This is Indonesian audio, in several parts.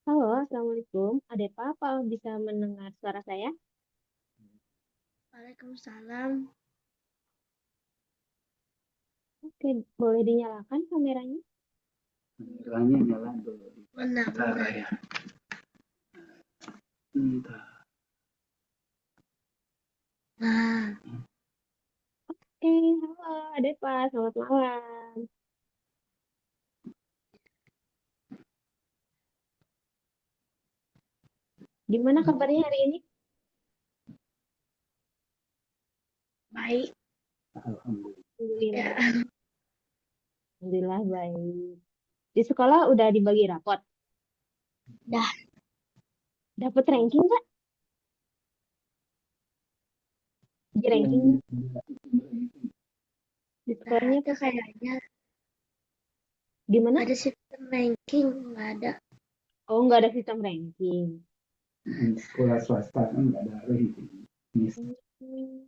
Halo, Assalamualaikum. Ada apa bisa mendengar suara saya? Waalaikumsalam. Oke, boleh dinyalakan kameranya? Kameranya nyala dulu. Mana, Bentar mana? ya. Bentar. Nah, Oke, halo, ada apa? Selamat malam. Gimana kabarnya hari ini? baik. Alhamdulillah. Alhamdulillah. Ya, Alhamdulillah baik. Di sekolah udah dibagi rapot. dah. Dapat ranking nggak? Di ranking nggak? Di Nggak sekolahnya ada tuh kayaknya. gimana? Nggak ada sistem ranking. Nggak ada. Oh, nggak ada sistem ranking. Sekolah swasta kan nggak ada ranking. Hmm,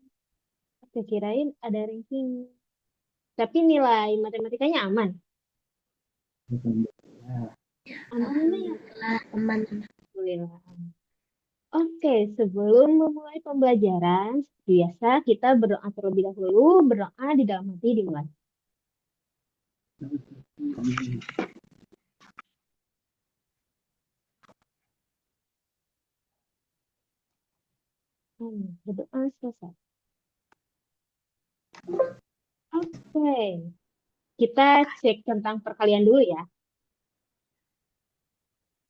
saya kirain ada ranking. Tapi nilai matematikanya aman. Alhamdulillah. Ya, Aman ya? alhamdulillah, teman. Alhamdulillah. Oke, sebelum memulai pembelajaran, seperti biasa kita berdoa terlebih dahulu. Berdoa di dalam hati dimulai. Berdoa selesai. Oke, kita cek tentang perkalian dulu ya.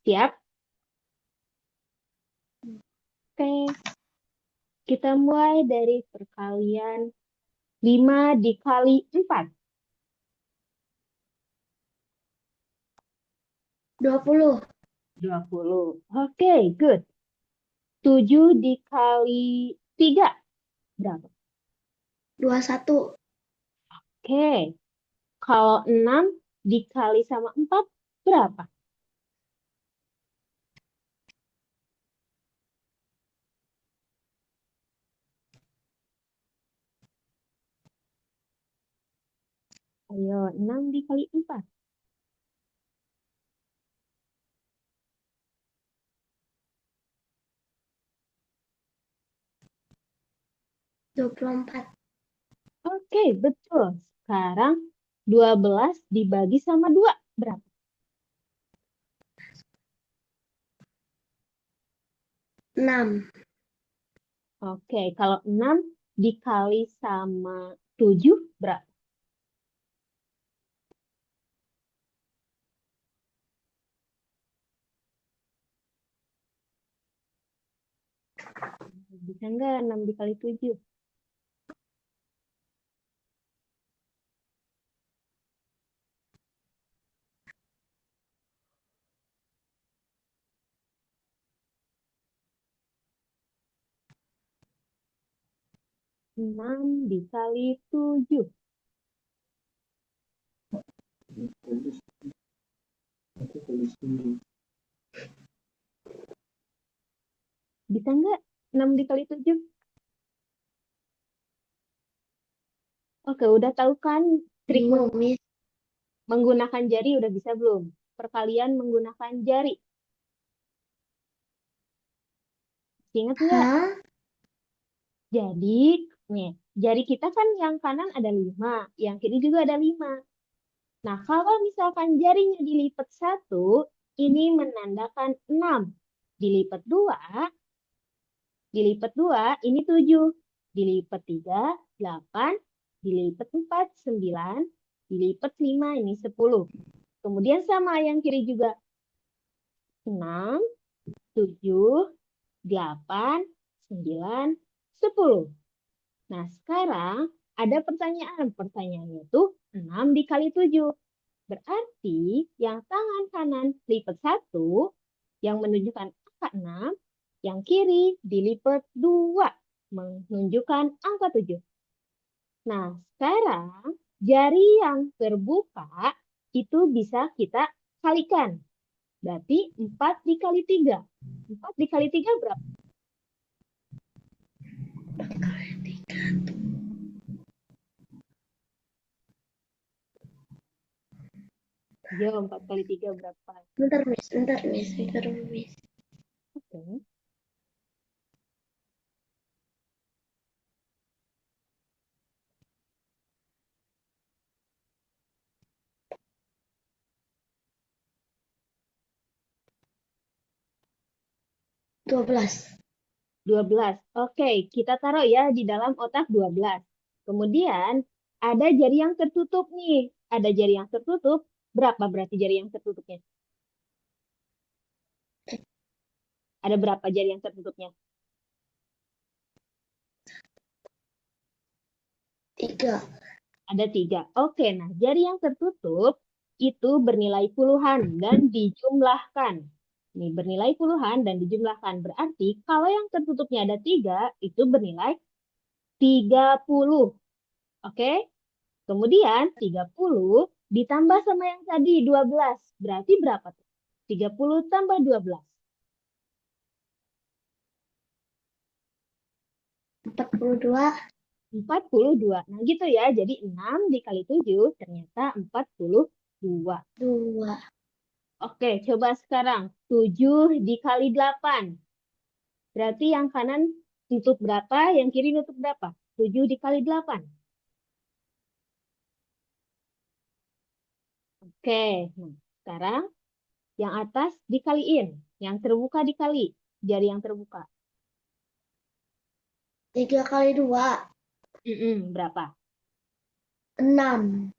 Siap? Oke, kita mulai dari perkalian 5 dikali 4. 20. 20. Oke, good. 7 dikali 3. Berapa? 21. Oke, kalau 6 dikali sama 4, berapa? Ayo, 6 dikali 4. 24. Oke, betul. Sekarang 12 dibagi sama 2. Berapa? 6. Oke, kalau 6 dikali sama 7, berapa? Bisa nggak 6 dikali 7? 6 dikali 7. Aku tulis dulu. Bisa nggak 6 dikali 7? Oke, udah tahu kan trik Bingung, Miss. menggunakan jari? Udah bisa belum? Perkalian menggunakan jari. Ingat nggak? Hah? Jadi, nih, jari kita kan yang kanan ada 5, yang kiri juga ada 5. Nah, kalau misalkan jarinya dilipat satu, ini menandakan 6. Dilipat 2, ini 7. Dilipat 3, 8. Dilipat 4, 9. Dilipat 5, ini 10. Kemudian sama yang kiri juga. 6, 7, 8, 9, 10. Nah, sekarang ada pertanyaan. Pertanyaannya itu 6 dikali 7. Berarti yang tangan kanan lipat 1, yang menunjukkan angka 6, yang kiri dilipat 2, menunjukkan angka 7. Nah, sekarang jari yang terbuka itu bisa kita kalikan. Berarti 4 dikali 3. 4 dikali 3 berapa? Ayo, 4 kali 3 berapa? Bentar, Miss. Bentar, Miss. Bentar, Miss. Oke. 12. 12. Oke, kita taruh ya di dalam otak 12. Kemudian ada jari yang tertutup nih. Ada jari yang tertutup. Berapa berarti jari yang tertutupnya? Ada berapa jari yang tertutupnya? 3. Ada 3. Oke, nah jari yang tertutup itu bernilai puluhan dan dijumlahkan. Nih, bernilai puluhan dan dijumlahkan. Berarti kalau yang tertutupnya ada 3, itu bernilai 30. Oke? Kemudian 30 ditambah sama yang tadi 12. Berarti berapa tuh? 30 tambah 12. 42. 42. Nah gitu ya. Jadi 6 dikali 7 ternyata 42. 2. Oke, coba sekarang 7 dikali 8. Berarti yang kanan tutup berapa, yang kiri tutup berapa? 7 dikali 8. Oke, nah sekarang yang atas dikaliin. Yang terbuka dikali. Jari yang terbuka. 3 kali 2. Berapa? 6.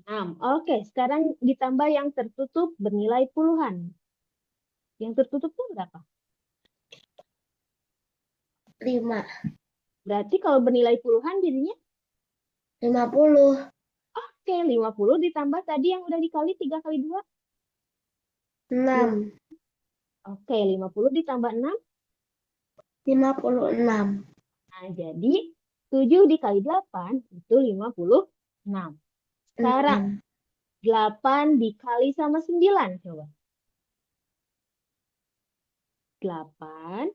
6. Oke, sekarang ditambah yang tertutup bernilai puluhan. Yang tertutup itu berapa? 5. Berarti kalau bernilai puluhan jadinya 50. oke, 50 ditambah tadi yang udah dikali 3 kali 2. 6. Oke, 50 ditambah 6. 56. Nah, jadi 7 dikali 8 itu 56. Sekarang 6. 8 dikali sama 9. Coba. 8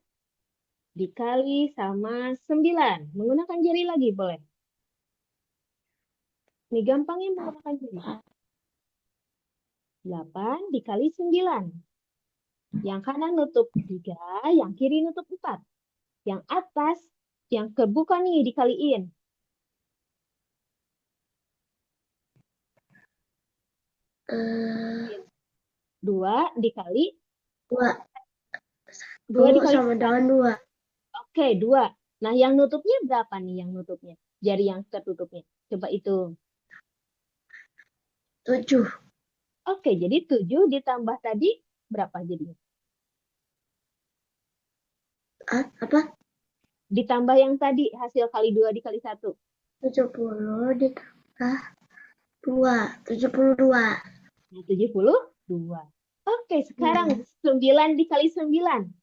dikali sama 9. Menggunakan jari lagi boleh. Ini gampangnya menggunakan jari. 8 dikali 9. Yang kanan nutup 3, yang kiri nutup 4. Yang atas, yang kebuka nih dikaliin. 2 dikali 2. 2 dikali sama 9. dengan 2. Oke, 2. Nah, yang nutupnya berapa nih yang nutupnya? Jari yang tertutupnya. Coba hitung. 7. Oke, jadi 7 ditambah tadi berapa jadinya? Apa? Ditambah yang tadi hasil kali 2 dikali 1. 70 ditambah 2. 72. Nah, 72. Oke, sekarang Hmm. 9 dikali 9.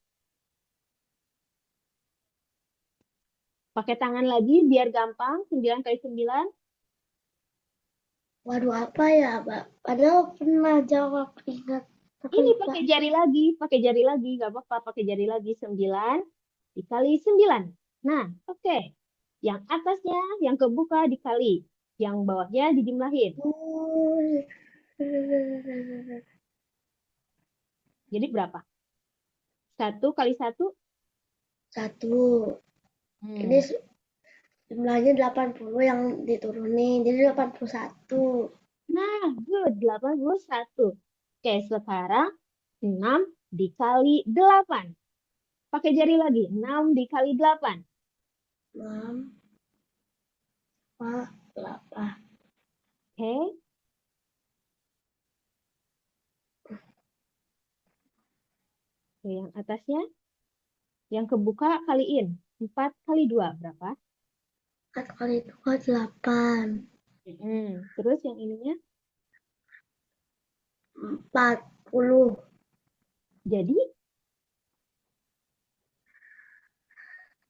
Pakai tangan lagi biar gampang. 9 kali 9. Waduh, apa ya, Mbak? Padahal pernah jawab, ingat. Tapi Ini lupa. pakai jari lagi. Pakai jari lagi. Gak apa-apa, pakai jari lagi. 9 dikali 9. Nah, oke. Yang atasnya, yang kebuka dikali. Yang bawahnya dijumlahin. Jadi berapa? 1 kali 1. 1. Ini Hmm. jumlahnya 80 yang diturunin. Jadi 81. Nah, good. 81. Oke, sekarang 6 dikali 8. Pakai jari lagi. 6 dikali 8. 6, 8. Oke. Oke, yang atasnya. Yang kebuka kaliin. 4 kali 2 berapa? 4 kali 2, 8. Terus yang ininya. 40. Jadi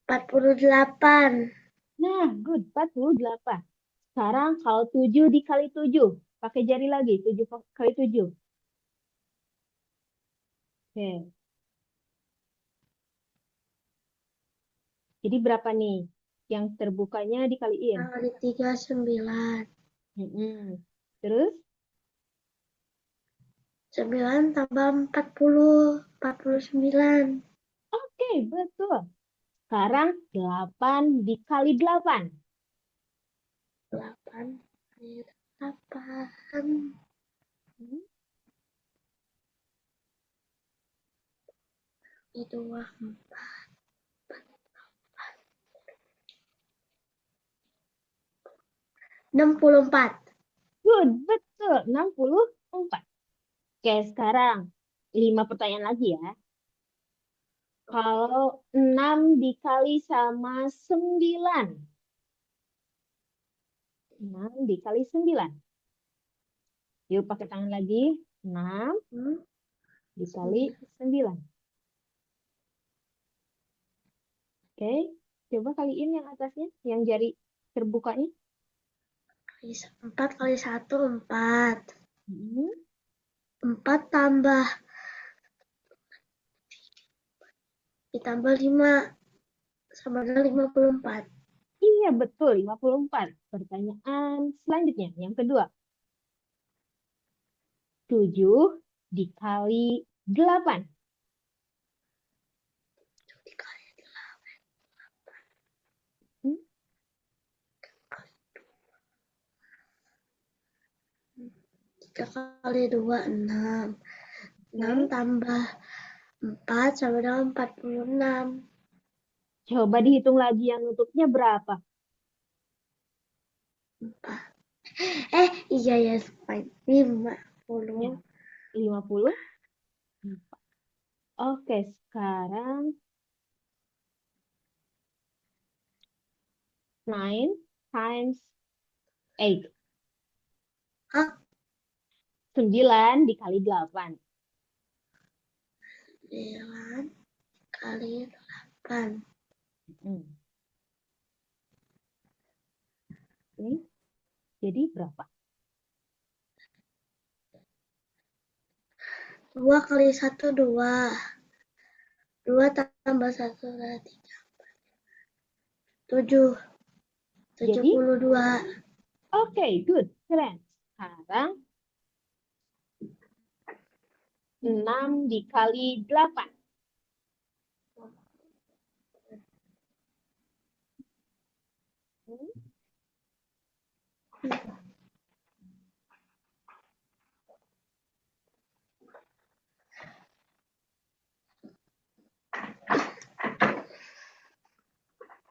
48. nah, good. 48. Sekarang kalau 7 dikali 7. Pakai jari lagi. 7 kali 7. Oke. Jadi berapa nih? Yang terbukanya dikaliin. Kali 3, 9. Mm-mm. Terus 9 tambah 49. Oke, betul. Sekarang 8 dikali 8. 8 kali 8. Itu 64. Good, betul. 64. Oke, sekarang 5 pertanyaan lagi ya. Kalau 6 dikali sama 9. 6 dikali 9. Yuk pakai tangan lagi. 6 dikali 9. Oke, coba kaliin yang atasnya, yang jari terbukanya. 4 kali 1, 4. Hmm. 4 tambah ditambah 5 sama dengan 54. Iya, betul. 54. Pertanyaan selanjutnya, yang kedua. 7 dikali 8. Dikali 3 kali 2, 6. 6 tambah 4 sama dengan 46. Coba dihitung lagi yang nutupnya berapa? 4. Iya ya, 50. Ya, 50. Oke, sekarang 9 times 8. Hah? 9 dikali 8. 9 kali 8. Oke, jadi berapa? 2 kali 1, 2. 2 tambah 1 adalah 3. 7. Jadi, 72. oke, good. Keren. Sekarang 6 dikali 8.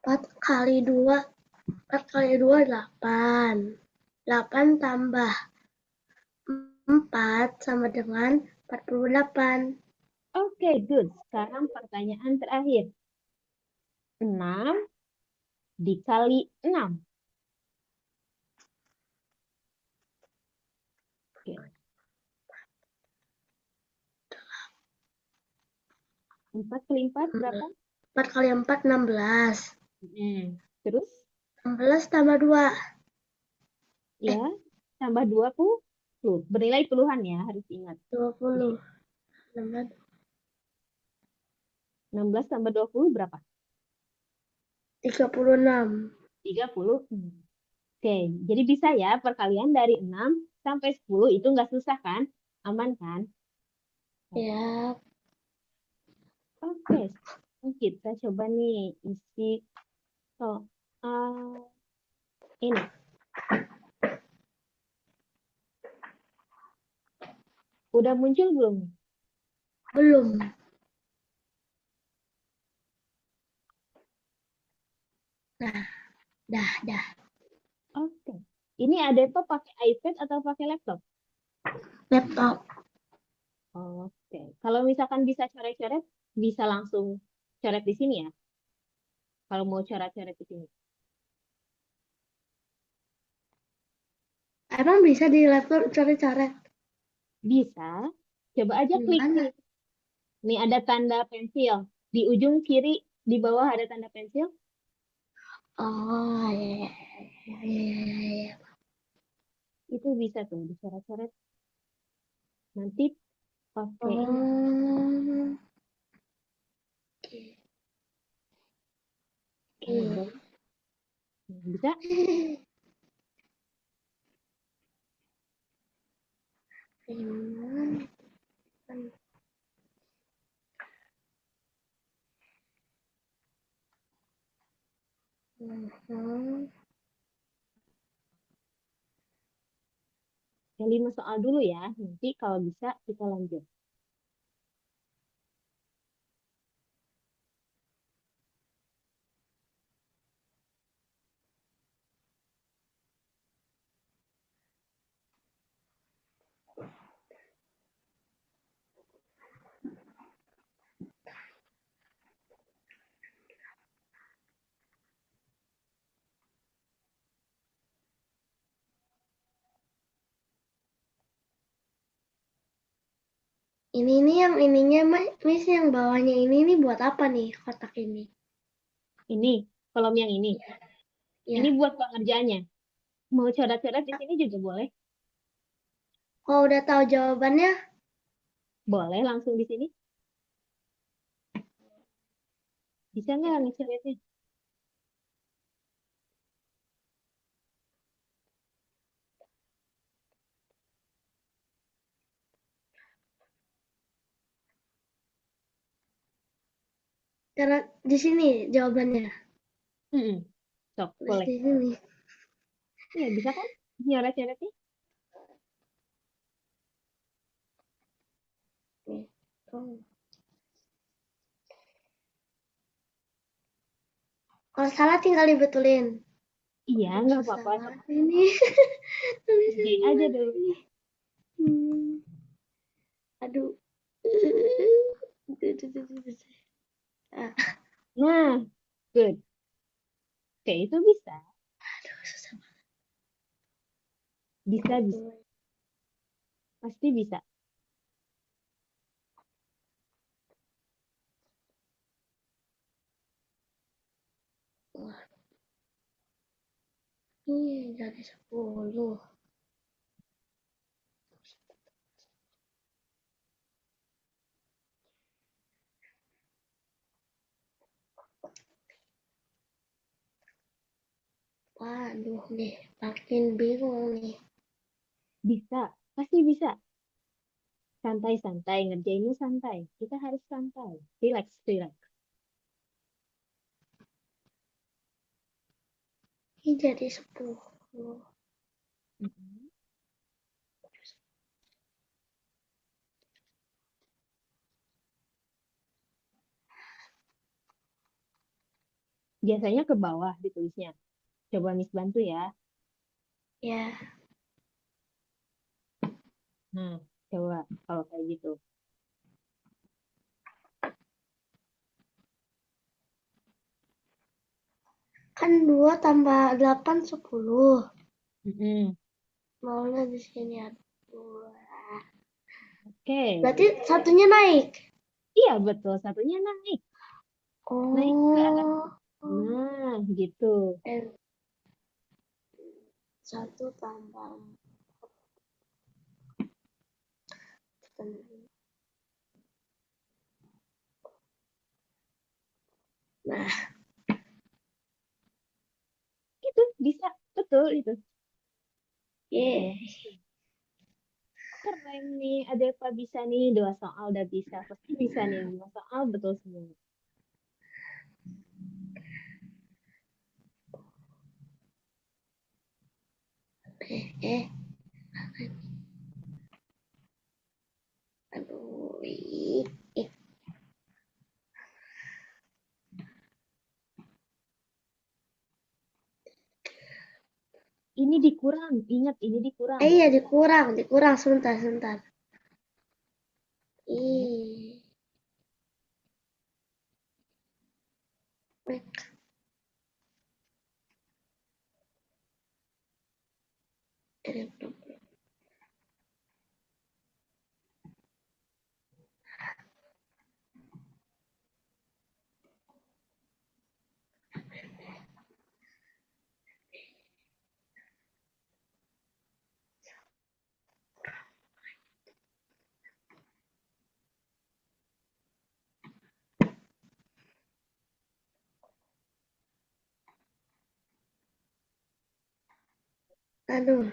Empat kali 2. 4 kali 2, 8. 8 tambah 4 sama dengan 48. Oke, good. Sekarang pertanyaan terakhir. 6 dikali 6. Oke. 4 kali 4 berapa? 4 kali 4, 16. Terus? 16 tambah 2. Ya, tambah 20. Bernilai puluhan ya, harus ingat. 20. 16 tambah 20 berapa? 36. 30. Oke, jadi bisa ya perkalian dari 6 sampai 10 itu nggak susah kan? Aman kan? Ya. Oke, kita coba nih isi soal ini. Udah muncul belum? Belum. Nah, dah. Oke. Ini Adepa pakai iPad atau pakai laptop? Laptop. Oke. Kalau misalkan bisa coret-coret, bisa langsung coret di sini ya. Kalau mau coret-coret di sini. Emang bisa di laptop coret-coret? Bisa. Coba aja klik Gimana? nih. Nih ada tanda pensil. Di ujung kiri di bawah ada tanda pensil. Oh, ya. Itu bisa tuh dicoret-coret. Nanti pakai ini. Oh. Bisa? Hmm. Ya, 5 soal dulu ya. Nanti kalau bisa kita lanjut. Ini nih yang ininya, Miss, yang bawahnya ini buat apa nih kotak ini? Ini, kolom yang ini. Ya. Ini buat pengerjaannya. Mau coret-coret di sini juga boleh. Kalau udah tahu jawabannya, Boleh langsung di sini. Bisa nggak ngecoretnya? karena di sini jawabannya. Mm-mm. Sok, Terus boleh. di sini. Iya, bisa kan? Nyoret-nyoretnya. Nih. Oh. Kalau salah tinggal dibetulin. Iya, Aduh, nggak susah apa-apa. banget ini. Tulisan Kerjain aja gimana dulu. ini? Hmm. Aduh. Ah, Nah, good. Oke, itu bisa. aduh, susah Bisa, bisa. banget. Pasti bisa. Wah, ini jadi 10. Waduh nih, makin bingung nih. Bisa. Pasti bisa. Santai-santai. Ngerjainnya santai. Kita harus santai. Relax, relax. Ini jadi 10. Mm-mm. Biasanya ke bawah ditulisnya. Coba Miss bantu ya. Ya, Nah, coba kalau kayak gitu. kan 2 tambah 8 10. Mm-mm. Maunya di sini ada 2. Oke. Berarti satunya naik. Iya, betul. Satunya naik. Naik ke atas. Oh. Nah, gitu. Eh, 1 tambah 4. Nah, Itu bisa. Betul itu. yeah. Oke. Keren nih. Ada apa bisa nih? 2 soal udah bisa. Pasti bisa nih. 5 soal betul semua. Eh, aduh, ih. Ini dikurang. Ingat, ini dikurang. Iya dikurang sebentar, sebentar. Oke. Ih, aduh,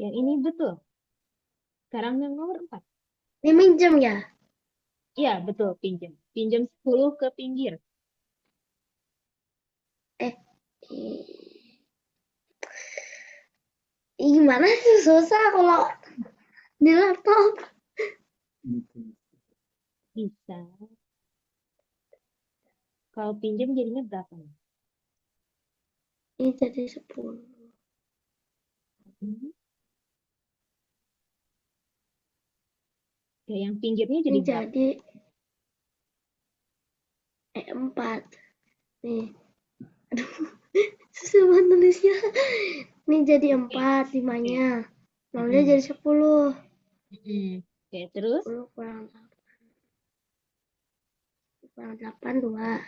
Yang ini betul. Sekarang yang nomor 4. ini minjem ya? Iya, betul. Pinjam. Pinjam 10 ke pinggir. Gimana sih, susah kalau di laptop. Bisa. Kalau pinjam jadinya berapa nih? Ini jadi 10. Hmm. Ya, yang pinggirnya Ini jadi berapa? jadi 4. Nih. Aduh, susah banget nulisnya. Ini jadi 4, 5-nya. Nolnya Mm-mm. jadi 10. Mm-mm. Oke, terus? 10 kurang 8, 2.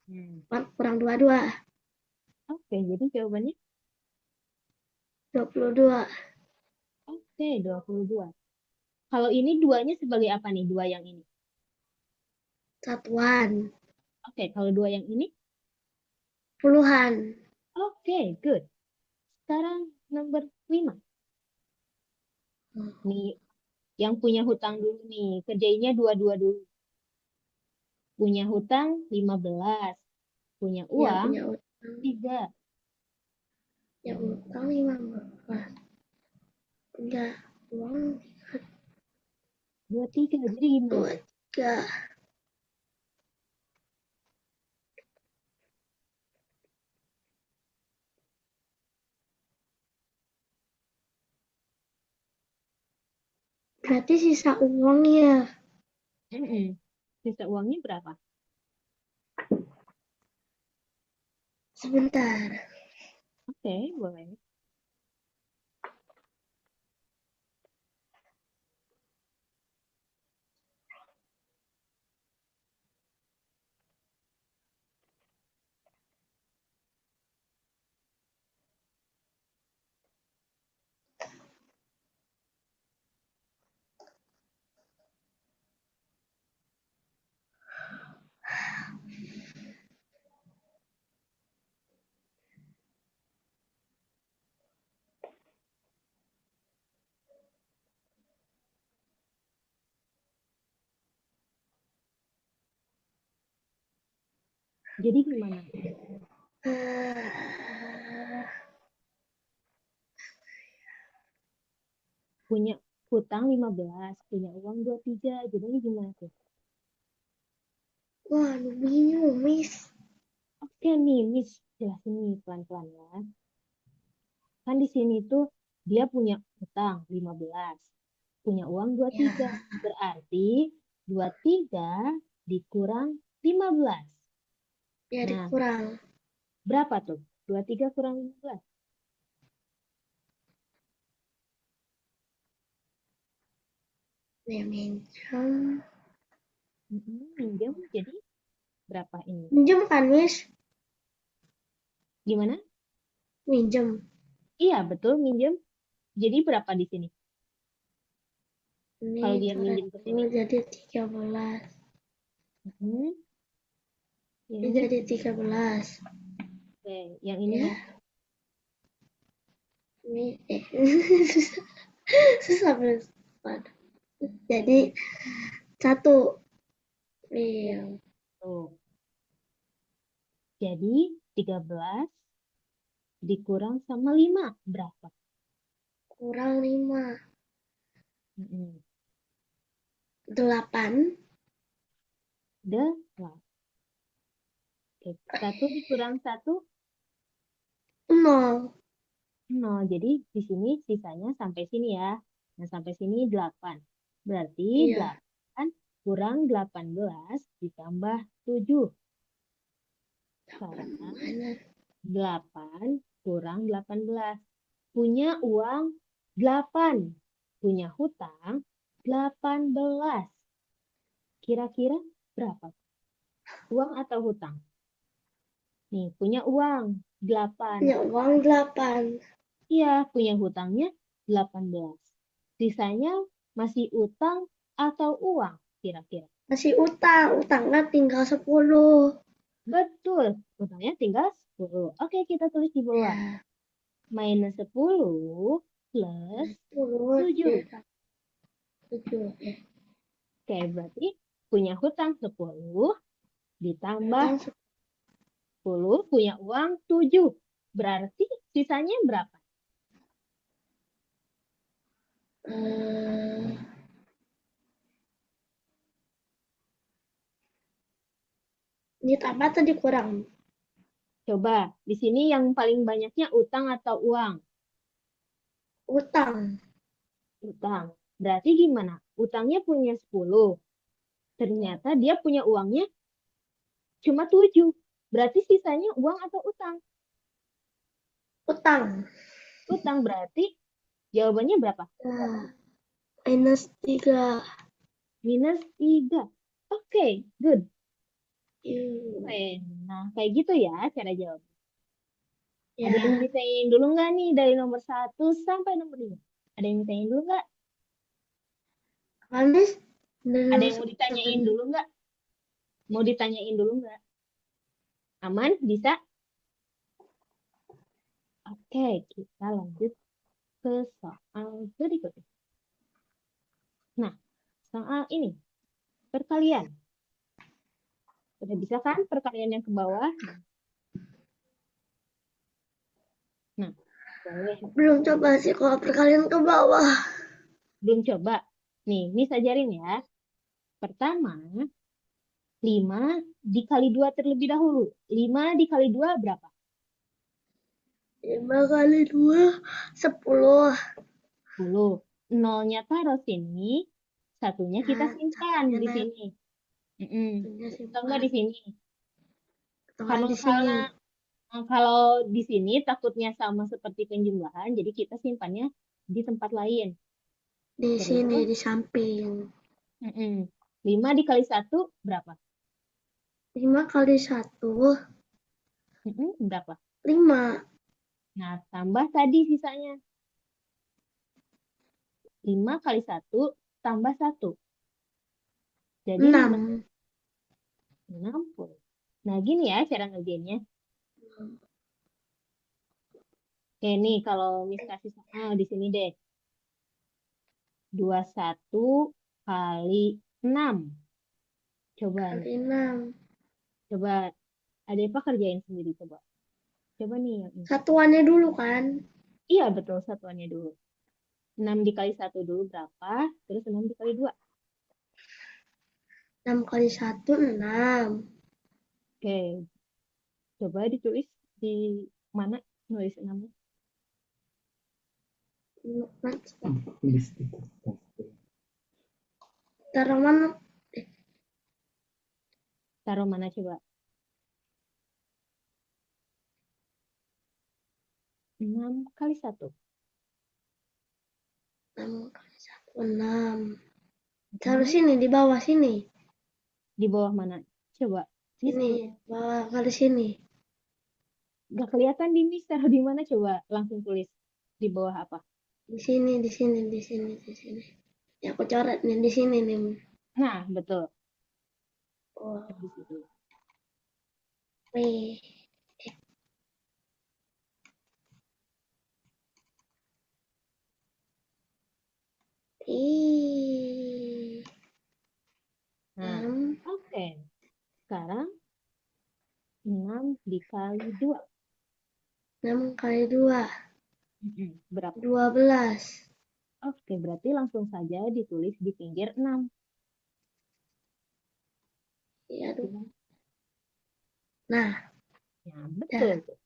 Hmm. 4 kurang 2, 2. Oke, jadi jawabannya 22. oke, 22. Kalau ini duanya sebagai apa nih? Dua yang ini. Satuan. Oke, kalau dua yang ini? Puluhan. Oke, good. Sekarang nomor 5. Nih, yang punya hutang dulu nih. Kerjainnya dua-dua dulu. Punya hutang 15. Punya Ya, uang punya utang. 3. Ya, utang 15. Punya uang 2, 3. Jadi gimana 2, tuh? 3. Berarti sisa uangnya. Mm-mm. Sisa uangnya berapa? Sebentar. Oke, boleh. Jadi gimana? Punya hutang 15, punya uang 23. Jadi gimana tuh? Wah, bingung, Miss. Oke nih, Miss, jelasin nih pelan-pelan ya. Kan di sini tuh dia punya hutang 15, punya uang 23. Ya, Berarti 23 dikurang 15. ya Nah, dikurang. berapa tuh? 23 kurang 15. Ya, minjem. Minjem jadi berapa ini? Minjem kan, Miss? Gimana? Minjem. Iya, betul minjem. Jadi berapa di sini? Ini Kalau dia coret minjem ke ini sini. jadi 13. Hmm, Ini ini jadi 13. oke, yang ininya? Ya, ini susah. Susah, Miss. Jadi 1. Iya, Tuh. Jadi 13 dikurang sama 5 berapa? kurang 5. Mm-mm. 8. 8. Oke, 1 dikurang 1, 0. 0. Jadi di sini sisanya sampai sini ya. Nah, sampai sini 8. Berarti Iya, 8 kurang 18 ditambah 7. 8 Sekarang mana? 8 kurang 18. Punya uang 8. Punya hutang 18. Kira-kira berapa? Uang atau hutang? Nih, punya uang 8. Punya uang 8. Iya, punya hutangnya 18. Sisanya masih utang atau uang kira-kira? Masih utang. Utangnya tinggal 10. Betul, utangnya tinggal 10. Oke, kita tulis di bawah. Ya, Minus 10 plus 10. 7. Ya, 7. Ya. Oke, berarti punya hutang 10, ditambah Hutang 10, punya uang 7. Berarti sisanya berapa? eh, ditambah atau dikurang? Coba, di sini yang paling banyaknya utang atau uang? Utang. Utang. Berarti gimana? Utangnya punya 10. Ternyata dia punya uangnya cuma 7. Berarti sisanya uang atau utang? Utang. Utang berarti jawabannya berapa? Nah, -3. Minus 3. Oke, good. Yuh. Nah, kayak gitu ya cara jawab. Ada yang Ya, misain dulu nggak nih dari nomor 1 sampai nomor 5? Ada yang misain dulu nggak? Kamis Ada dari yang mau ditanyain dulu nggak? Mau ditanyain dulu nggak? Aman? Bisa? Oke, kita lanjut ke soal berikutnya. Nah, soal ini, perkalian. Udah bisa kan perkalian yang ke bawah? Nah, boleh. belum coba sih kalau perkalian ke bawah. Belum coba. Nih, ini ajarin ya. Pertama, 5 dikali 2 terlebih dahulu. 5 dikali 2 berapa? 5 kali 2, 10. 10. Nolnya taruh sini, satunya kita Nah, simpan satunya di naik, sini. Mm-mm. satunya Atau enggak simpan. di sini? Tengah Karena di sini. karena kalau di sini takutnya sama seperti penjumlahan, jadi kita simpannya di tempat lain. Di sini, Terus, di samping. 5 dikali 1 berapa? 5 kali 1, Berapa? 5. Nah, tambah tadi sisanya. 5 kali 1 tambah 1. Jadi 6. 60. Nah, gini ya cara ngerjainnya. Oke, nih kalau misalnya di sini deh. 21 kali 6. Coba nih. Kali 6. Coba ada apa kerjain sendiri coba. Coba nih yang ini. Satuannya dulu kan. Iya, betul satuannya dulu. 6 dikali 1 dulu berapa? Terus 6 dikali 2. 6 kali 1, 6. Oke, coba ditulis di mana nulis 6-nya. Tulis di kertas. Taruh mana? Taruh mana coba? 6 kali 1. 6 kali 1, 6. Taruh sini, di bawah sini. Di bawah mana? Coba. Sini, bawah kali sini. Gak kelihatan di Miss, taruh di mana coba? Langsung tulis. Di bawah apa? Di sini, di sini, di sini, di sini. Ya, aku coret nih, di sini nih. Nah, betul. Oh, Di situ. nih. Ih. Nah, 6. oke. Sekarang 6 dikali 2. 6 kali 2. Berapa? 12. Oke, berarti langsung saja ditulis di pinggir 6. Iya, aduh. Nah, Ya, betul. ya. Tuh.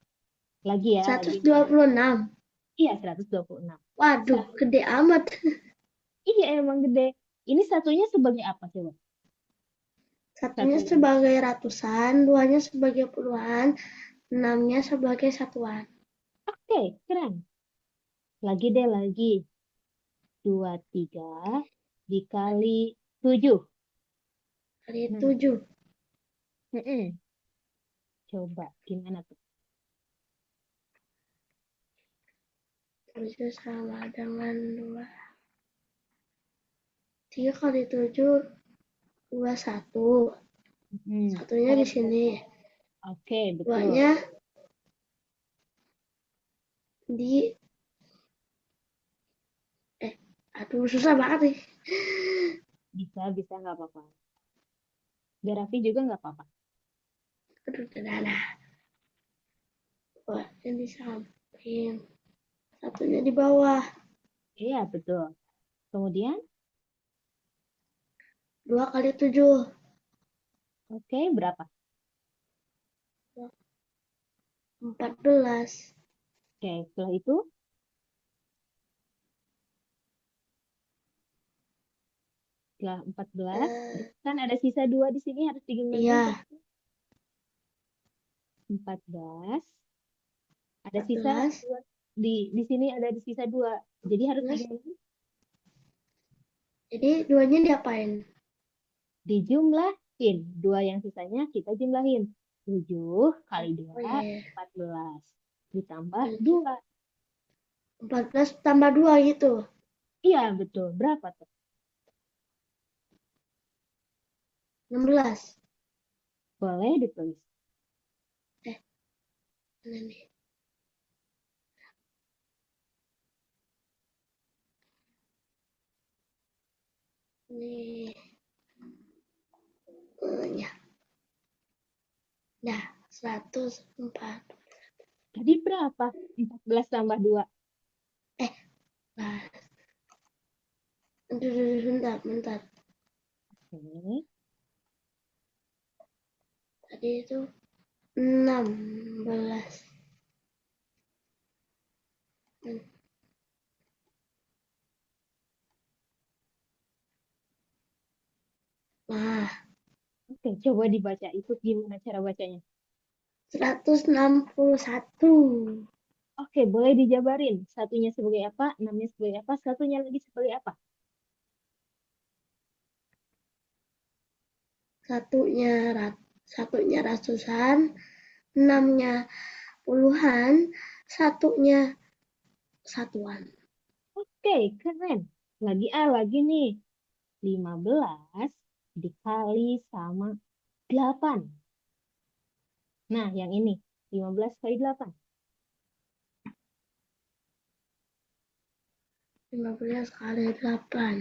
Lagi ya, lagi. 126. Iya, 126. Waduh, gede amat. Iya, emang gede. Ini satunya sebagai apa coba? Satunya Satunya. sebagai ratusan, duanya sebagai puluhan, 6-nya sebagai satuan. Oke, keren. Lagi deh, lagi. 23 dikali 7. Kali 7. Coba, gimana tuh? 7 sama dengan 2. 3 kali 7, 21. Satunya di sini. Oke, betul. Duanya di... aduh, susah banget nih. Bisa, nggak apa-apa. Biar Raffi juga nggak apa-apa. Aduh, darah. Wah, ini di samping. Satunya di bawah. Iya, betul. Kemudian, 2 kali 7. oke, berapa? 14. Oke, setelah itu, setelah 14, Eh, kan ada sisa 2 di sini harus digimanain tuh? iya, 14, ada sisa 14. 2. Di sini ada di sisa 2. Jadi harus 14. digimanain? Jadi duanya diapain? Dijumlahin. 2 yang sisanya kita jumlahin. 7 kali Oh 2, iya, iya. 14. Ditambah 7. 2. 14 tambah 2 gitu. Iya, betul. Berapa tuh? 16. Boleh ditulis. Mana nih? Nih. Ya. Nah, 104. Tadi berapa? 14 tambah 2. Nah, bentar, bentar. Oke. Tadi itu 16. Nah, Oke, coba dibaca. Itu gimana cara bacanya? 161. Oke, boleh dijabarin. Satunya sebagai apa, enamnya sebagai apa, satunya lagi sebagai apa? Satunya ratusan, 6-nya puluhan, satunya satuan. Oke, keren. Lagi nih. 15 dikali sama 8. Nah, yang ini. 15 kali 8. 15 kali 8.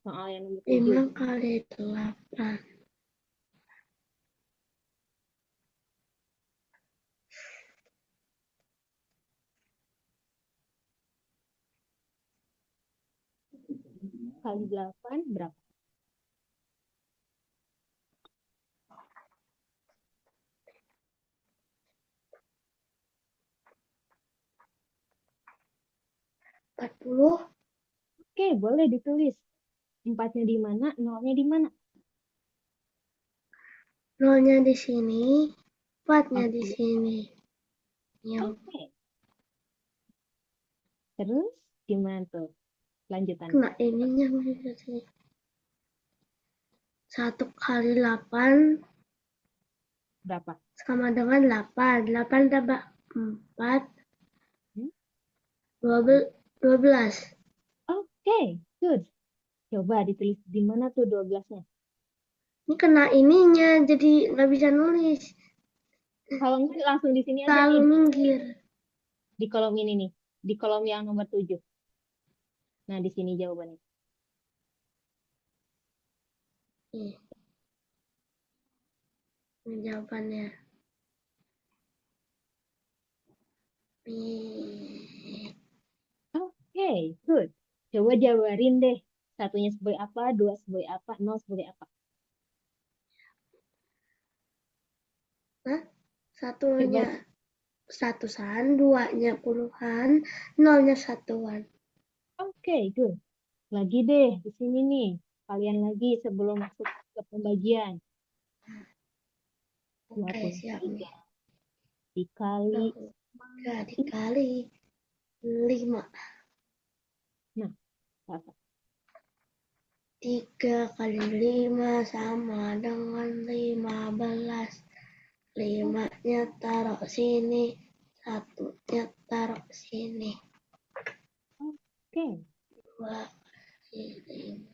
Soal yang nomor 7. 5 kali 8. Kali 8 berapa? 40. Oke, boleh ditulis. 4-nya di mana, 0-nya di mana? 0-nya di sini, 4-nya di Oke. sini. Yuk. Oke. Terus gimana tuh lanjutannya? Kena ininya di sini. 1 kali 8 Berapa? sama dengan 8. 8 tambah 4, Hmm? 12. Oke, good. Coba ditulis di mana tuh 12-nya? Ini kena ininya, jadi nggak bisa nulis. Kalau enggak langsung di sini aja Terlalu nih, minggir. di kolom ini nih, di kolom yang nomor 7. Nah, di sini jawabannya. Nih, ini jawabannya. Nih. Oke, good. Coba jabarin deh. Satunya sebagai apa, dua sebagai apa, nol sebagai apa. Hah? Coba, Satunya ratusan, 2-nya puluhan, 0-nya satuan. oke, good. Lagi deh, di sini nih. Kalian lagi sebelum masuk ke pembagian. Oke, siap 23 nih. dikali 23 dikali 5. nah, berapa? 3 kali 5 sama dengan 15. 5-nya taruh sini, 1-nya taruh sini. Oke, 2 kali 5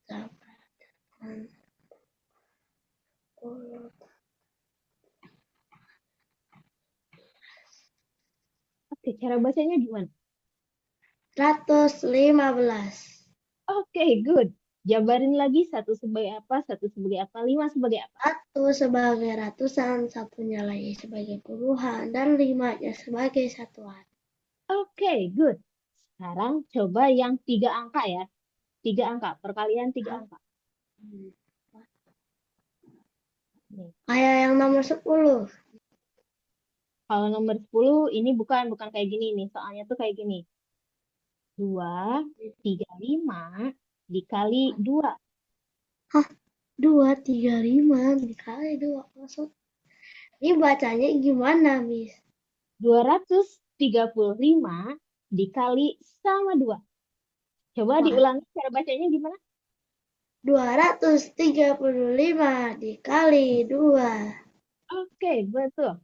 sama dengan 10. oke, cara bacanya gimana? 115. Oke, good. Jabarin lagi, satu sebagai apa, satu sebagai apa, 5 sebagai apa. Satu sebagai ratusan, satunya lagi sebagai puluhan, dan limanya sebagai satuan. Oke, good. Sekarang coba yang 3 angka ya. 3 angka, perkalian 3 angka. Nih. Kayak yang nomor 10. Kalau nomor 10 ini bukan kayak gini nih. Soalnya tuh kayak gini. 2, 3, 5 dikali 2. Hah? 2, 3, 5 dikali 2. Maksud ini bacanya gimana, Miss? 235 dikali sama 2. Coba Apa? diulangi cara bacanya gimana? 235 dikali 2. Oke, betul.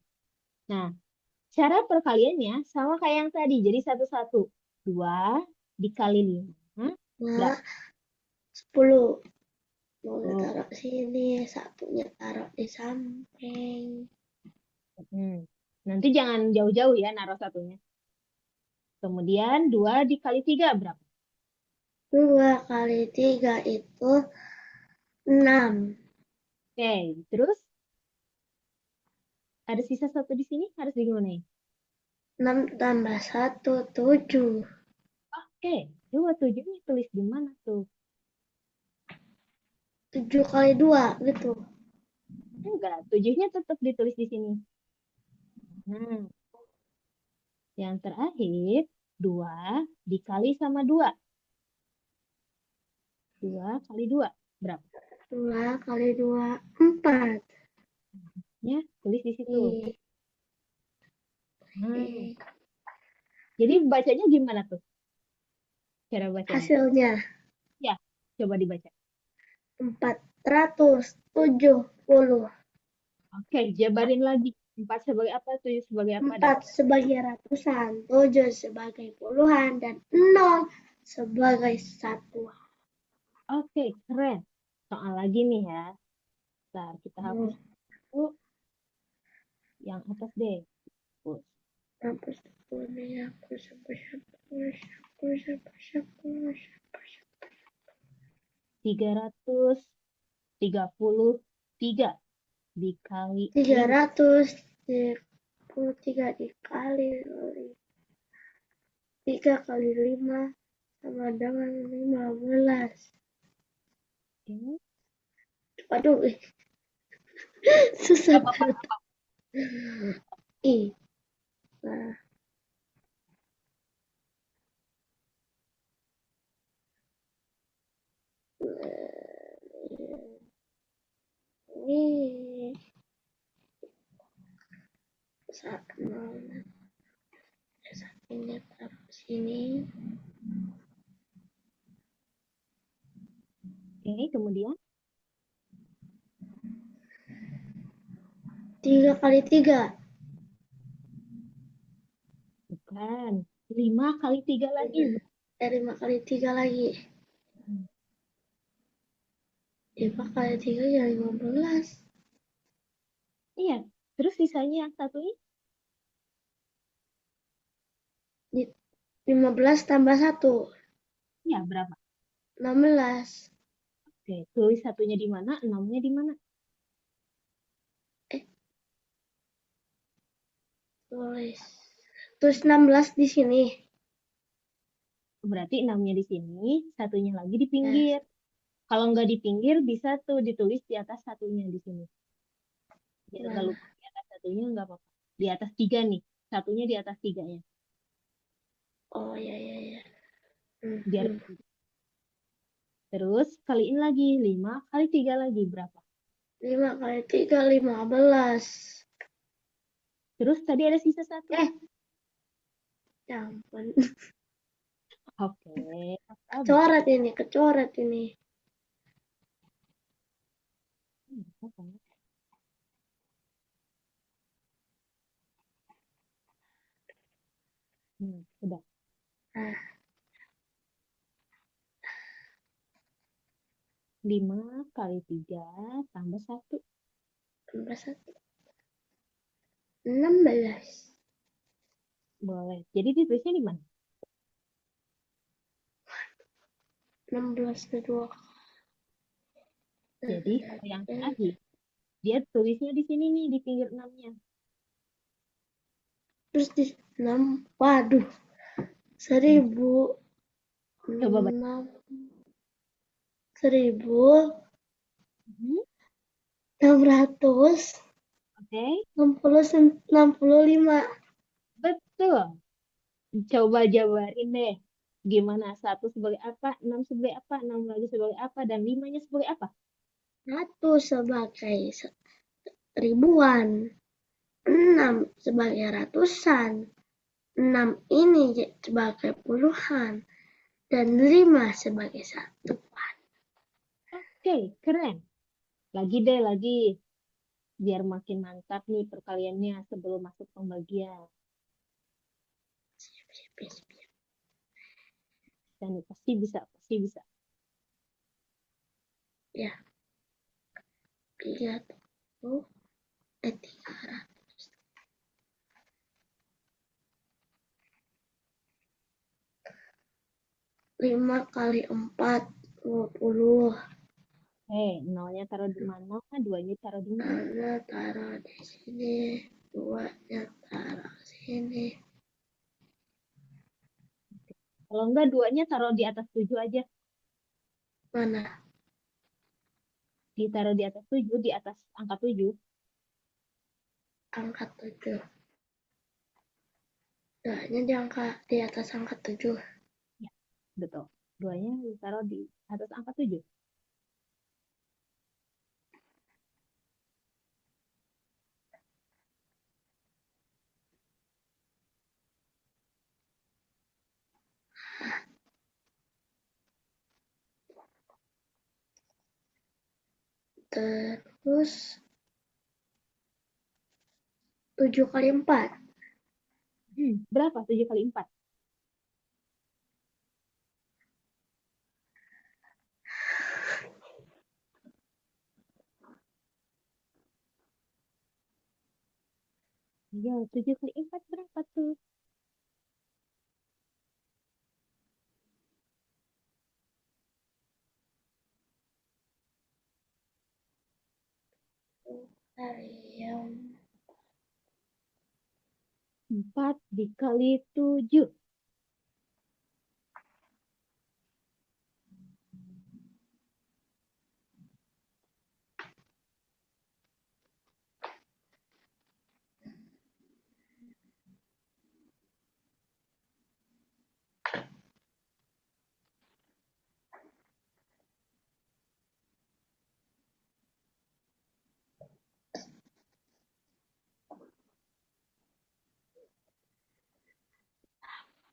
Nah, cara perkaliannya sama kayak yang tadi. Jadi satu-satu. 2 dikali 5. Nah, Berapa? 10. Mau Oh. taruh sini, satunya taruh di samping. Nanti jangan jauh-jauh ya naruh satunya. Kemudian 2 dikali 3 berapa? 2 kali 3 itu 6. Oke, terus ada sisa satu di sini, harus gimana ya? 6 tambah 1, 7. Oke, 27-nya tulis di mana tuh? 7 kali 2, gitu. Enggak, 7-nya tetap ditulis di sini. Nah, yang terakhir, 2 dikali sama 2. 2 kali 2 berapa? 2 kali 2, 4. Ya, tulis di situ. Nih. Nah, jadi bacanya gimana tuh? Cara bacanya? Hasilnya Ya, coba dibaca. 470. Oke, jabarin lagi. 4 sebagai apa, 7 sebagai apa, dan 4 sebagai ratusan, 7 sebagai puluhan, dan 0 sebagai satuan. oke, keren. Soal lagi nih ya. Bentar, kita hapus dulu yang atas deh. Hapus. Hapus dulu, hapus, hapus, hapus, hapus, hapus, hapus, hapus. 333 dikali 333 dikali 3 kali 5 sama dengan 15. ini. Aduh, susah Apa-apa. banget. Ih, nah. Ini satunya taruh sini. Oke, kemudian 3 kali 3. bukan 5 kali 3 lagi. 5 kali 3 lagi. 5 kali 3 ya 15. Iya, terus sisanya yang satu ini 15 tambah 1. ya berapa? 16. Oke, tulis satunya di mana, 6-nya di mana? Tulis. Terus 16 di sini. Berarti 6-nya di sini, satunya lagi di pinggir. Kalau nggak di pinggir, bisa tuh ditulis di atas satunya di sini. Biar nggak lupa di atas satunya nggak apa-apa. Di atas 3 nih, satunya di atas 3-nya. Oh ya ya ya. Biar terus kaliin lagi 5 kali 3 lagi berapa? 5 kali 3 15. Terus tadi ada sisa satu. Ya ampun. Oke. Kecoret ini, kecoret ini. Udah. Nah, 5 kali 3 tambah 1. tambah 1. 16. Boleh. Jadi ditulisnya di mana? 16 kedua. Jadi kalau yang terakhir, dia tulisnya di sini nih, di pinggir 6-nya. Terus di 6, waduh, 1000, Coba baca. 6, 1665. Hmm, Oke, betul. Coba jabarin deh. Gimana? Satu sebagai apa, 6 sebagai apa, 6 lagi sebagai apa, dan 5-nya sebagai apa? 1 sebagai ribuan, 6 sebagai ratusan, 6 ini sebagai puluhan, dan 5 sebagai satuan. Oke, keren. Lagi deh, lagi. Biar makin mantap nih perkaliannya sebelum masuk pembagian. Dan pasti bisa, pasti bisa. Ya, 300. 5 kali 4, 20. Nolnya taruh di mana? Duanya taruh di mana? 1-nya taruh di sini, 2-nya taruh sini. Kalau enggak, duanya taruh di atas 7 aja. Mana? Ditaruh di atas 7, di atas angka 7. Angka 7. 2-nya di atas angka 7. Ya, betul. Duanya ditaruh di atas angka 7. Terus 7 kali 4. Berapa 7 kali 4? Iya, 7 kali 4 berapa tuh? Yang 4 dikali 7.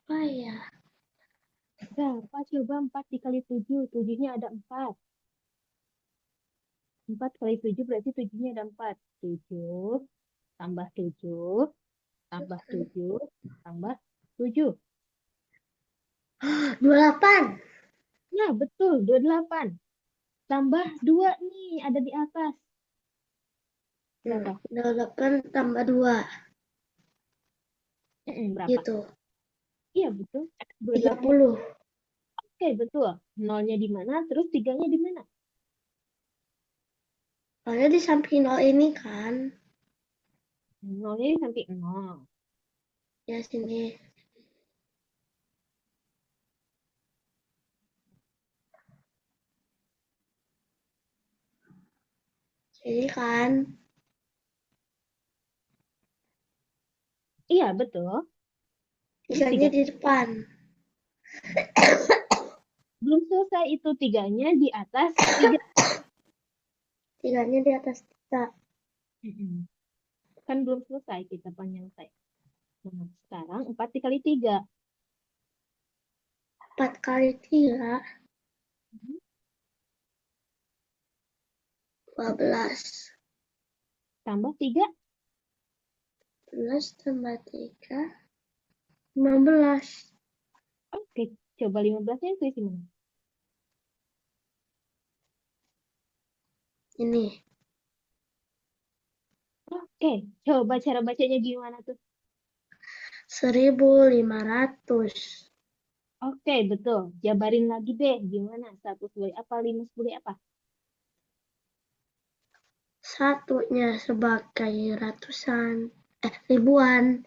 apa ya? Berapa coba 4 dikali 7? 7-nya ada 4. 4 kali 7 berarti 7-nya ada 4. 7 tambah 7 tambah 7 tambah 7. 28. Nah, betul, 28. Tambah 2 nih, ada di atas. Berapa? 28 tambah 2. Berapa? Gitu. Iya, betul. 28. 30. Oke, betul. Nolnya di mana, terus tiganya di mana? Soalnya di samping 0 ini kan. Nolnya di samping 0. Ya sini. Sini kan. Iya, betul. Terus Tiganya tiga. di depan. Belum selesai itu tiganya di atas 3. Tiganya di atas 3. Kan belum selesai kita penyelesai. Nah, sekarang 4 dikali 3. 4 kali 3. 12. Tambah 3. 12 tambah 3. 15. Oke, coba 15-nya tulis di mana? Ini. Oke, coba cara bacanya gimana tuh? 1500. Oke, betul. Jabarin lagi deh, gimana? 1 sebagai apa, 5 sebagai apa? Satunya sebagai ratusan, ribuan.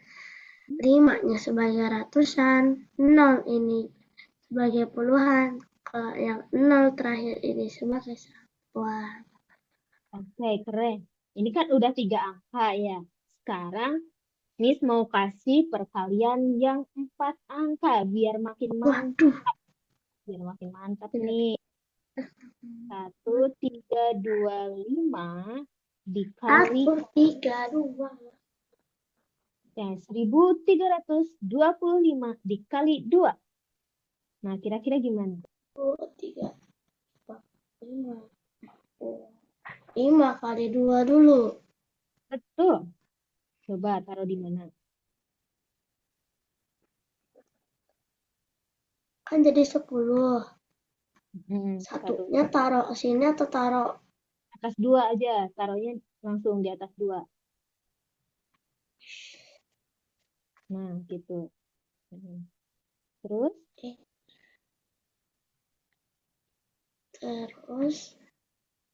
5-nya sebagai ratusan. 0 ini sebagai puluhan. Kalau yang 0 terakhir ini sebagai satuan. Oke, keren. Ini kan udah 3 angka ya. Sekarang Miss mau kasih perkalian yang 4 angka biar makin mantap. Waduh. Biar makin mantap nih. 1325 dikali 132. ya, 1325 dikali 2. Nah, kira-kira gimana? 3, 4, 5. 5 kali 2 dulu. Betul. Coba taruh di mana? Kan jadi 10. Taruh Satunya taruh sini atau taruh atas 2 aja. Taruhnya langsung di atas 2. Nah, gitu. Terus? terus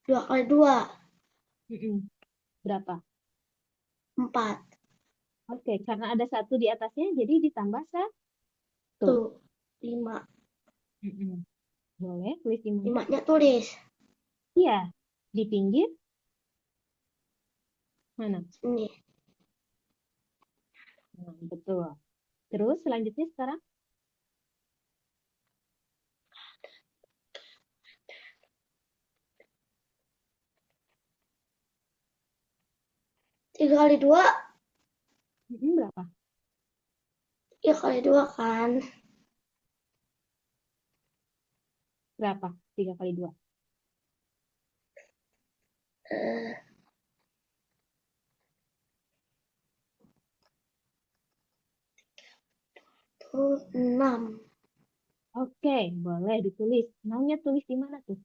2 kali 2. Berapa? 4. Oke, karena ada 1 di atasnya, jadi ditambah 1. Tuh, 5. Boleh tulis di mana? 5-nya tulis. Iya, di pinggir. Mana? Ini. Nah, betul. Terus selanjutnya sekarang? 3 kali 2. Berapa? 3 kali 2 kan. Berapa? 3 kali 2. Tuh, 6. Oke, boleh ditulis. Maunya tulis di mana tuh?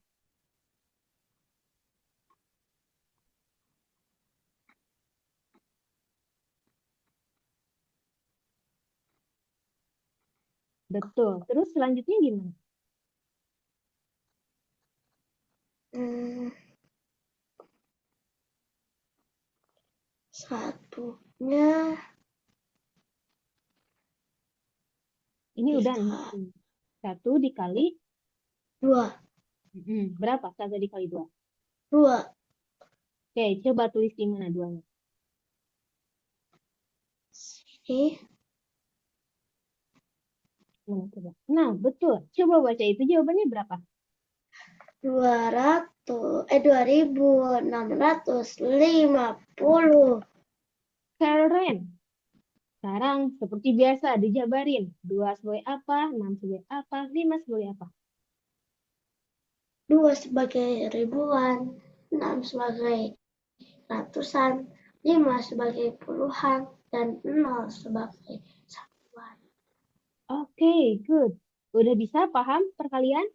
Betul. Terus selanjutnya gimana? Satunya Ini udah bisa 1 dikali 2. berapa? 1 dikali 2. 2. Oke, coba tulis di mana 2-nya? Sini. Mana coba? Nah, betul. Coba baca itu jawabannya berapa? 2650. Keren. Sekarang seperti biasa dijabarin. 2 sebagai apa? 6 sebagai apa? 5 sebagai apa? 2 sebagai ribuan, 6 sebagai ratusan, 5 sebagai puluhan, dan 0 sebagai satuan. Oke, good. Udah bisa paham perkalian?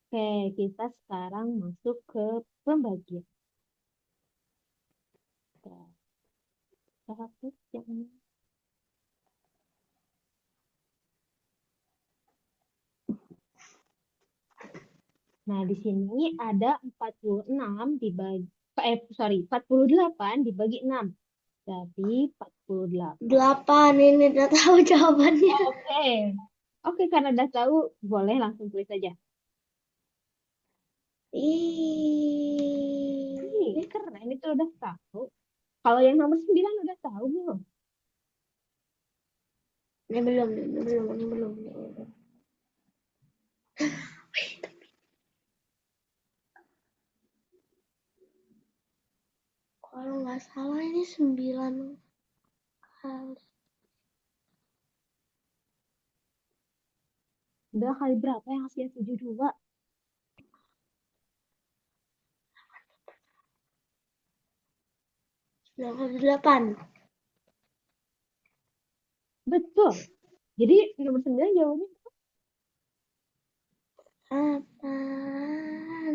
Oke, kita sekarang masuk ke pembagian. Kita hapus yang ini. Nah, di sini ada 46 dibagi 48 dibagi 6. Jadi 48. 8, ini udah tahu jawabannya. Oke. Oke, karena udah tahu, boleh langsung tulis aja. Ini keren, itu udah tahu. Kalau yang nomor 9 udah tahu belum? Ini belum. Kalau nggak salah ini 9 kali. Udah kali berapa yang hasilnya 72? 98. Betul. Jadi nomor 9 jawabannya Apaan?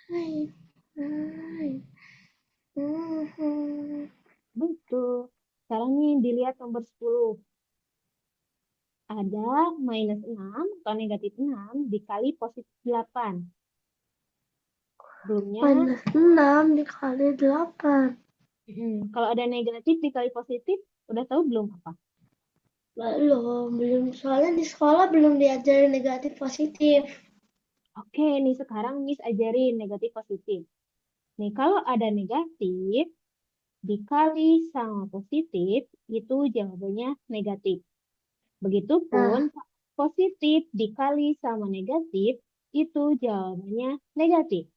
Hai. betul. Sekarang nih dilihat nomor 10. Ada minus 6 atau negatif 6 dikali positif 8. Sebelumnya, Minus 6 dikali 8. kalau ada negatif dikali positif, udah tahu belum apa? Belum. Soalnya di sekolah belum diajarin negatif positif. Oke, nih sekarang Miss ajarin negatif positif. Nih, kalau ada negatif dikali sama positif, itu jawabannya negatif. Begitupun Nah, positif dikali sama negatif, itu jawabannya negatif.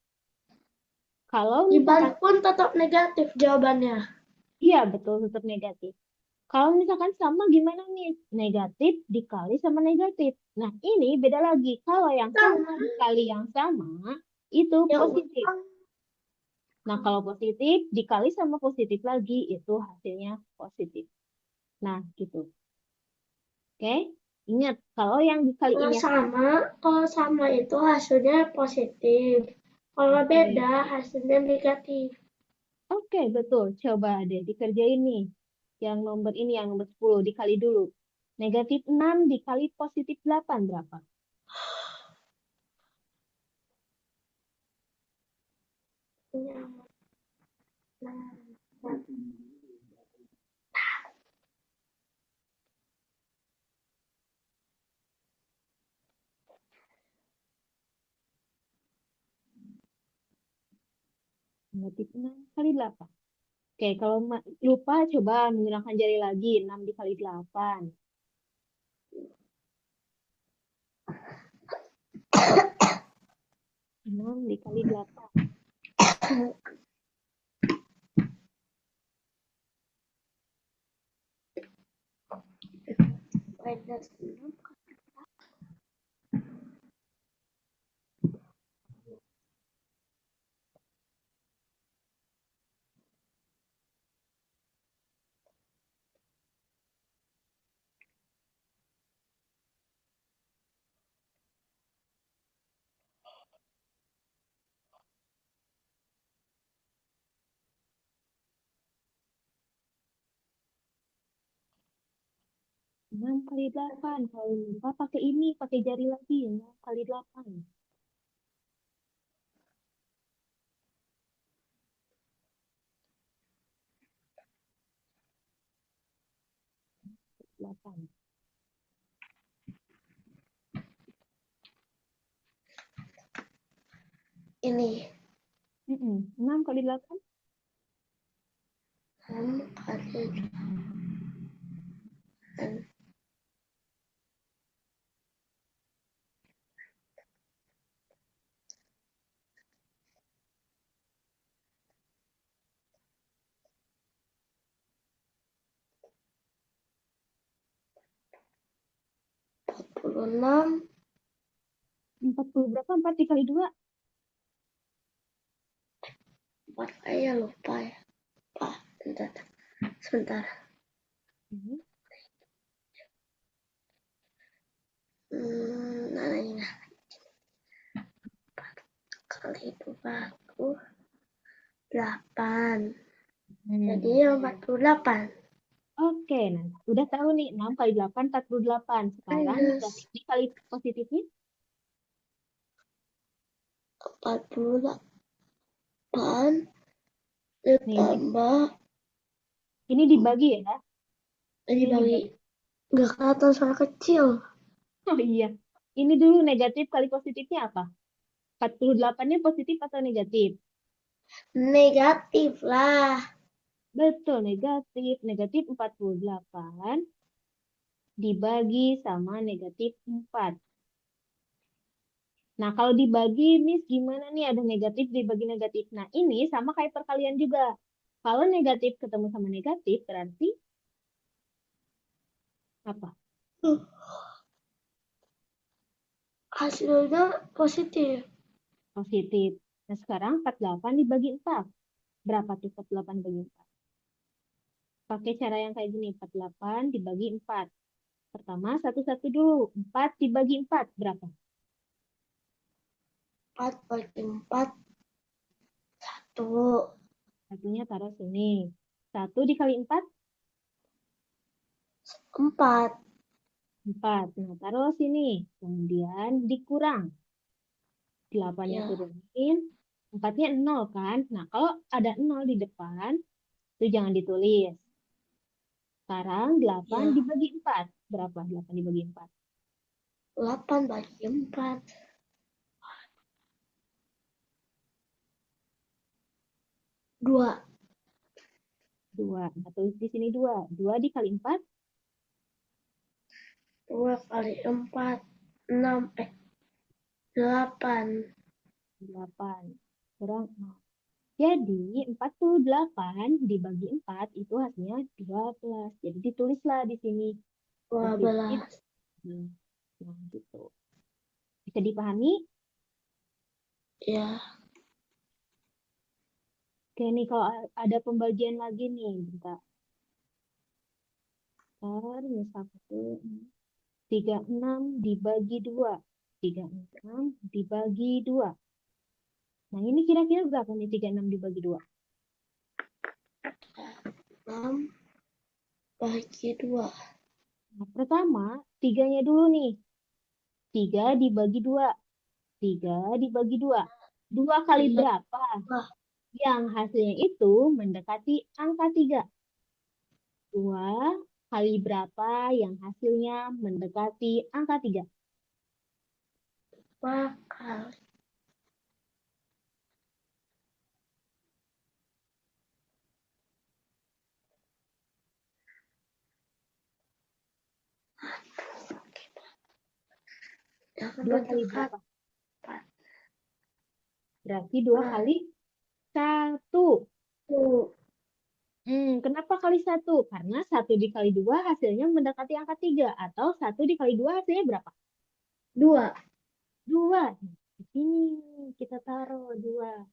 Kalau misalkan, dibalik pun tetap negatif jawabannya. iya betul tetap negatif. Kalau misalkan sama gimana nih? Negatif dikali sama negatif. Nah, ini beda lagi. Kalau yang sama Sama. dikali yang sama, itu Ya positif. udah. Nah, kalau positif dikali sama positif lagi, itu hasilnya positif. Nah, gitu. Oke? Ingat, kalau yang dikaliinnya Kalau sama itu hasilnya positif. Kalau oke. beda hasilnya negatif. Oke, betul. Coba deh dikerjain nih. Yang nomor ini, yang nomor 10, dikali dulu. Negatif 6 dikali positif 8 berapa? Negatif 6 kali 8. Oke, kalau lupa coba menggunakan jari lagi. 6 dikali 8. 6 dikali 8. Minus 6. 6 kali 8. Kalau lupa pakai ini, pakai jari lagi. 6 kali 8. 8. Ini 6 kali 8. 6 kali 46. 40 berapa? 4 dikali 2. 4 kayaknya lupa ya. Sebentar. Nah, ini nah. 4 kali 2 aku 8. Jadi 48. Oke, nah udah tahu nih 6 kali 8, 48. Sekarang Minus negatif dikali positifnya 48 nih ditambah ini dibagi ya. Ini dibagi. dibagi. Nggak kelihatan soal kecil. Oh iya. Ini dulu negatif kali positifnya apa? 48-nya positif atau negatif? Negatif lah. Betul, negatif. Negatif 48 dibagi sama negatif 4. Nah, kalau dibagi, Miss, gimana nih ada negatif dibagi negatif? Nah, ini sama kayak perkalian juga. Kalau negatif ketemu sama negatif, berarti apa? Hasilnya positif. Positif. Nah, sekarang 48 dibagi 4. Berapa tuh 48 dibagi 4? Pakai cara yang kayak gini, 48 dibagi 4. Pertama, satu-satu dulu. 4 dibagi 4, berapa? 4 bagi 4, 1. Satunya taruh sini. 1 dikali 4, 4. 4. Nah, taruh sini. Kemudian dikurang. 8-nya Ya, turunin. 4-nya 0 kan? Nah, kalau ada 0 di depan, itu jangan ditulis. Sekarang 8 Ya, dibagi 4. Berapa 8 dibagi 4? 8 bagi 4. 2. 2. Nah, tulis di sini 2. 2 dikali 4, 2 kali 4. 6. 8. 8. Kurang 0. Jadi 48 dibagi 4 itu hasilnya 12. Jadi ditulislah di sini. Posisi 12. nah, gitu. Bisa dipahami? Ya, Oke nih kalau ada pembagian lagi nih, bentar. Misal itu 36 dibagi 2. 36 dibagi 2. Nah ini kira-kira berapa nih 36 dibagi 2? 6 bagi 2. Nah, pertama, 3-nya dulu nih. 3 dibagi 2. 3 dibagi 2. 2 kali 3. berapa? Yang hasilnya itu mendekati angka 3. 2 kali berapa yang hasilnya mendekati angka 3? 2 kali. Jangan 2 kali mendekat. berapa? Berarti 2 kali 1. Kenapa kali 1? Karena 1 dikali 2 hasilnya mendekati angka 3. Atau 1 dikali 2 hasilnya berapa? 2. 2. Di sini kita taruh 2.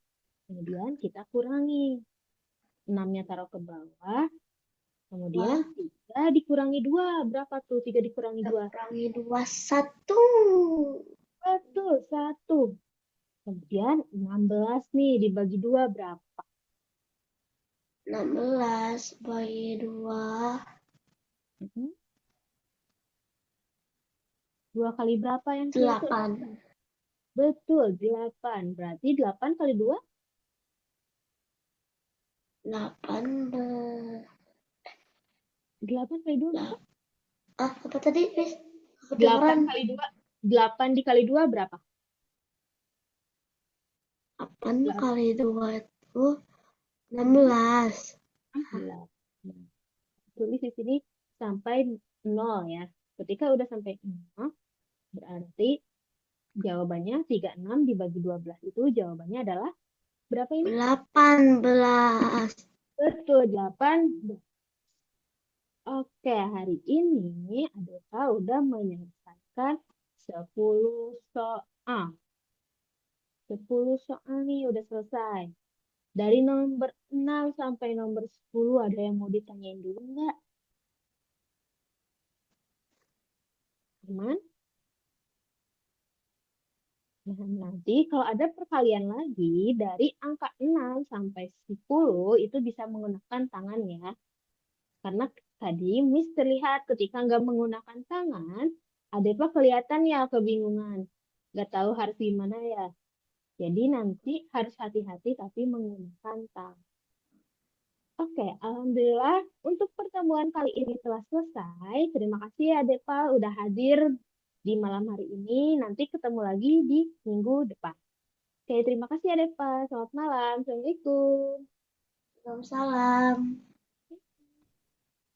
Kemudian kita kurangi. 6-nya taruh ke bawah. Kemudian 3 dikurangi 2. Berapa tuh 3 dikurangi 2? Kurangi 2. 1. Betul, 1. Kemudian 16 nih dibagi 2 berapa? 16 bagi 2. 2 kali berapa yang 8. Betul, 8. Berarti 8 kali 2? 8. 8 kali 2 berapa? Apa tadi, Miss? 8 kali 2. 8 dikali 2 berapa? 8 kali 2 itu 16. 16. Nah, tulis di sini sampai 0 ya. Ketika udah sampai 0, berarti jawabannya 36 dibagi 12 itu jawabannya adalah berapa ini? 18. Betul, 8. Oke, hari ini Adeka udah menyelesaikan 10 soal. 10 soal nih udah selesai. Dari nomor 6 sampai nomor 10 ada yang mau ditanyain dulu nggak? Teman? Nah, nanti kalau ada perkalian lagi dari angka 6 sampai 10 itu bisa menggunakan tangan ya. Karena tadi Miss terlihat ketika nggak menggunakan tangan, Adepa kelihatan ya kebingungan. Nggak tahu harus gimana ya. Jadi nanti harus hati-hati tapi menggunakan tangan. Oke, alhamdulillah untuk pertemuan kali ini telah selesai. Terima kasih ya Depa udah hadir di malam hari ini. Nanti ketemu lagi di minggu depan. Oke, terima kasih ya Depa. Selamat malam. Assalamualaikum. Waalaikumsalam.